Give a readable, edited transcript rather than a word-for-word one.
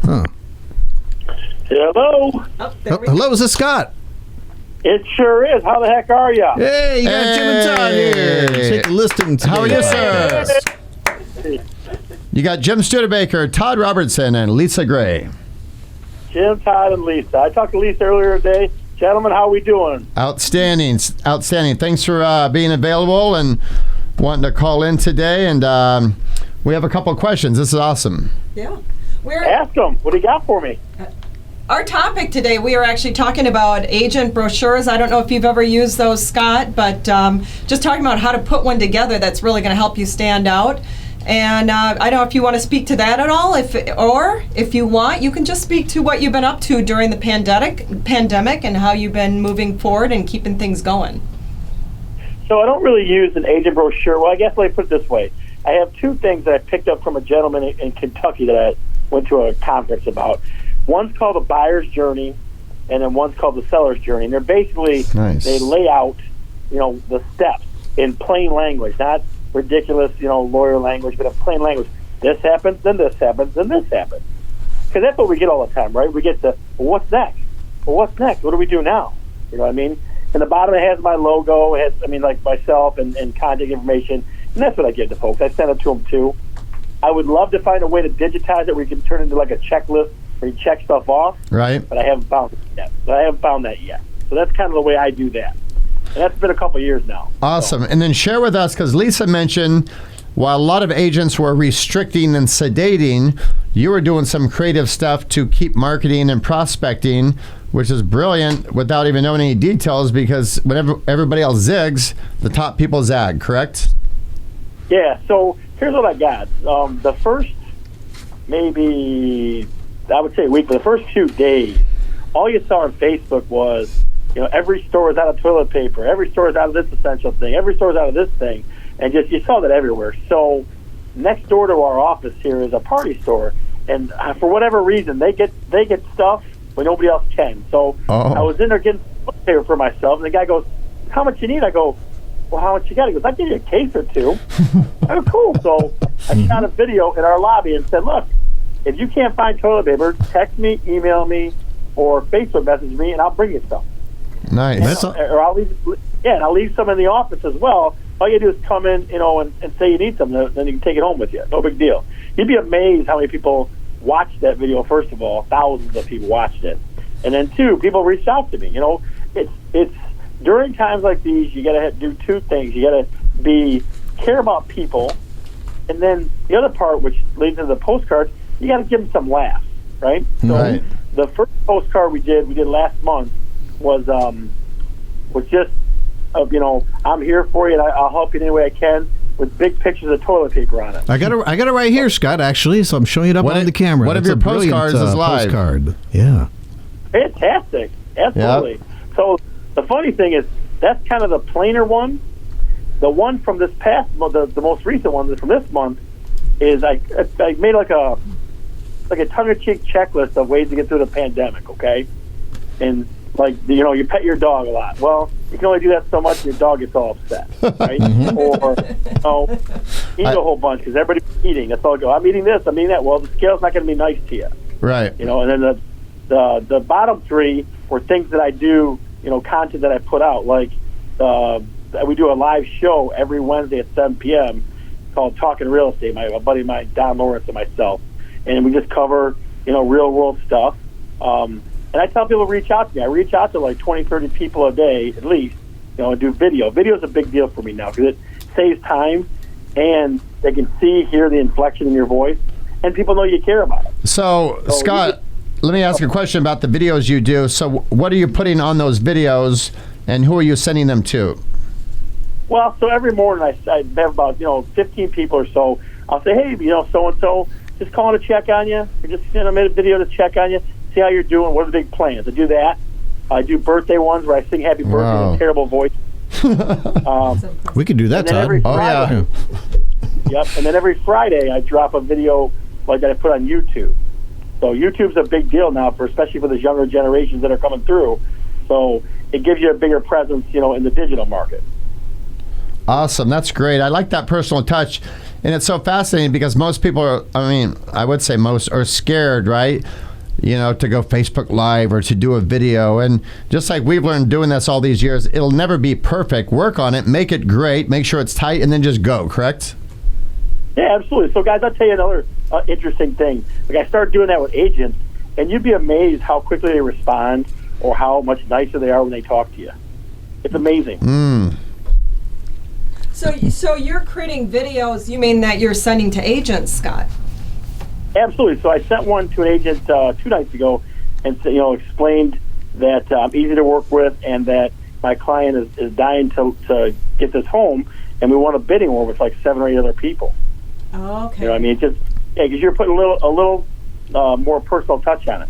Huh. Hello. Oh, Hello, is this Scott? It sure is. How the heck are ya? Hey, you got Jim and Todd here. Take a listing today. How are you, sir? You got Jim Studebaker, Todd Robertson, and Lisa Gray. Jim, Todd, and Lisa. I talked to Lisa earlier today. Gentlemen, how we doing? Outstanding. Thanks for being available and wanting to call in today. And we have a couple of questions. This is awesome. Yeah. Ask them. What do you got for me? Our topic today, we are actually talking about agent brochures. I don't know if you've ever used those, Scott, but just talking about how to put one together that's really going to help you stand out. And I don't know if you want to speak to that at all, or if you want, you can just speak to what you've been up to during the pandemic and how you've been moving forward and keeping things going. So I don't really use an agent brochure. Well, I guess let me put it this way. I have two things that I picked up from a gentleman in Kentucky that I went to a conference about. One's called the buyer's journey, and then one's called the seller's journey. And they're basically, they lay out, the steps in plain language, not ridiculous, lawyer language, but in plain language. This happens, then this happens, then this happens. Because that's what we get all the time, right? We get the, well, what's next? Well, what's next? What do we do now? You know what I mean? And the bottom, it has my logo, it has, like myself and contact information. And that's what I give to folks. I send it to them, too. I would love to find a way to digitize it where you can turn it into like a checklist where you check stuff off. Right. But I haven't found that yet. So that's kind of the way I do that. And that's been a couple of years now. Awesome. And then share with us, because Lisa mentioned while a lot of agents were restricting and sedating, you were doing some creative stuff to keep marketing and prospecting, which is brilliant without even knowing any details, because whenever everybody else zigs, the top people zag, correct? Yeah, so here's what I got. The first, maybe, I would say week, but the first few days, all you saw on Facebook was, every store is out of toilet paper, every store is out of this essential thing, every store is out of this thing, and just you saw that everywhere. So next door to our office here is a party store, and for whatever reason, they get stuff when nobody else can. So I was in there getting toilet paper for myself, and the guy goes, "How much you need?" I go, "Well, how much you got?" He goes, "I'll give you a case or two." I go, "Cool." So I shot a video in our lobby and said, "Look, if you can't find toilet paper, text me, email me, or Facebook message me, and I'll bring you some." Nice. Or I'll leave some in the office as well. All you do is come in, and say you need some, then you can take it home with you. No big deal. You'd be amazed how many people watched that video. First of all, thousands of people watched it, and then two, people reached out to me. It's during times like these, you got to do two things. You got to care about people, and then the other part, which leads into the postcards, you got to give them some laughs, right? So the first postcard we did last month was just I'm here for you, and I'll help you any way I can, with big pictures of toilet paper on it. I got it right here, Scott, actually, so I'm showing it up on the camera. One of your postcards is live. Postcard. Yeah. Fantastic. Absolutely. Yep. So the funny thing is, that's kind of the plainer one. The one from this past month, the most recent one from this month, is I made like a tongue-in-cheek checklist of ways to get through the pandemic, okay? And you pet your dog a lot. Well, you can only do that so much, your dog gets all upset, right? Or eat a whole bunch because everybody's eating. That's all I go. I'm eating this. I'm eating that. Well, the scale's not going to be nice to you, right? And then the bottom three were things that I do, content that I put out. Like we do a live show every Wednesday at 7 p.m. called Talking Real Estate. A buddy of mine, Don Lawrence, and myself, and we just cover real world stuff. And I tell people to reach out to me. I reach out to like 20, 30 people a day at least, and do video. Video is a big deal for me now because it saves time, and they can hear the inflection in your voice, and people know you care about it. So Scott, let me ask a question about the videos you do. So what are you putting on those videos, and who are you sending them to? Well, so every morning I have about 15 people or so. I'll say, hey, so-and-so, just calling to check on you. Or just send them a video to check on you. See how you're doing. What are the big plans? I do that. I do birthday ones where I sing happy birthday in a terrible voice. We could do that, Todd. Friday, Yep. And then every Friday I drop a video like that I put on YouTube. So YouTube's a big deal now, especially for the younger generations that are coming through. So it gives you a bigger presence, in the digital market. Awesome. That's great. I like that personal touch. And it's so fascinating because most people are, I would say most are scared, right? To go Facebook Live or to do a video. And just like we've learned doing this all these years, it'll never be perfect. Work on it, make it great, make sure it's tight, and then just go, correct? Yeah, absolutely. So, guys, I'll tell you another interesting thing. Like, I started doing that with agents, and you'd be amazed how quickly they respond or how much nicer they are when they talk to you. It's amazing. So you're creating videos, you mean that you're sending to agents, Scott? Absolutely. So I sent one to an agent 2 nights ago and explained that I'm easy to work with and that my client is dying to get this home, and we want a bidding war with like 7 or 8 other people. Oh, okay. Because you're putting a little more personal touch on it.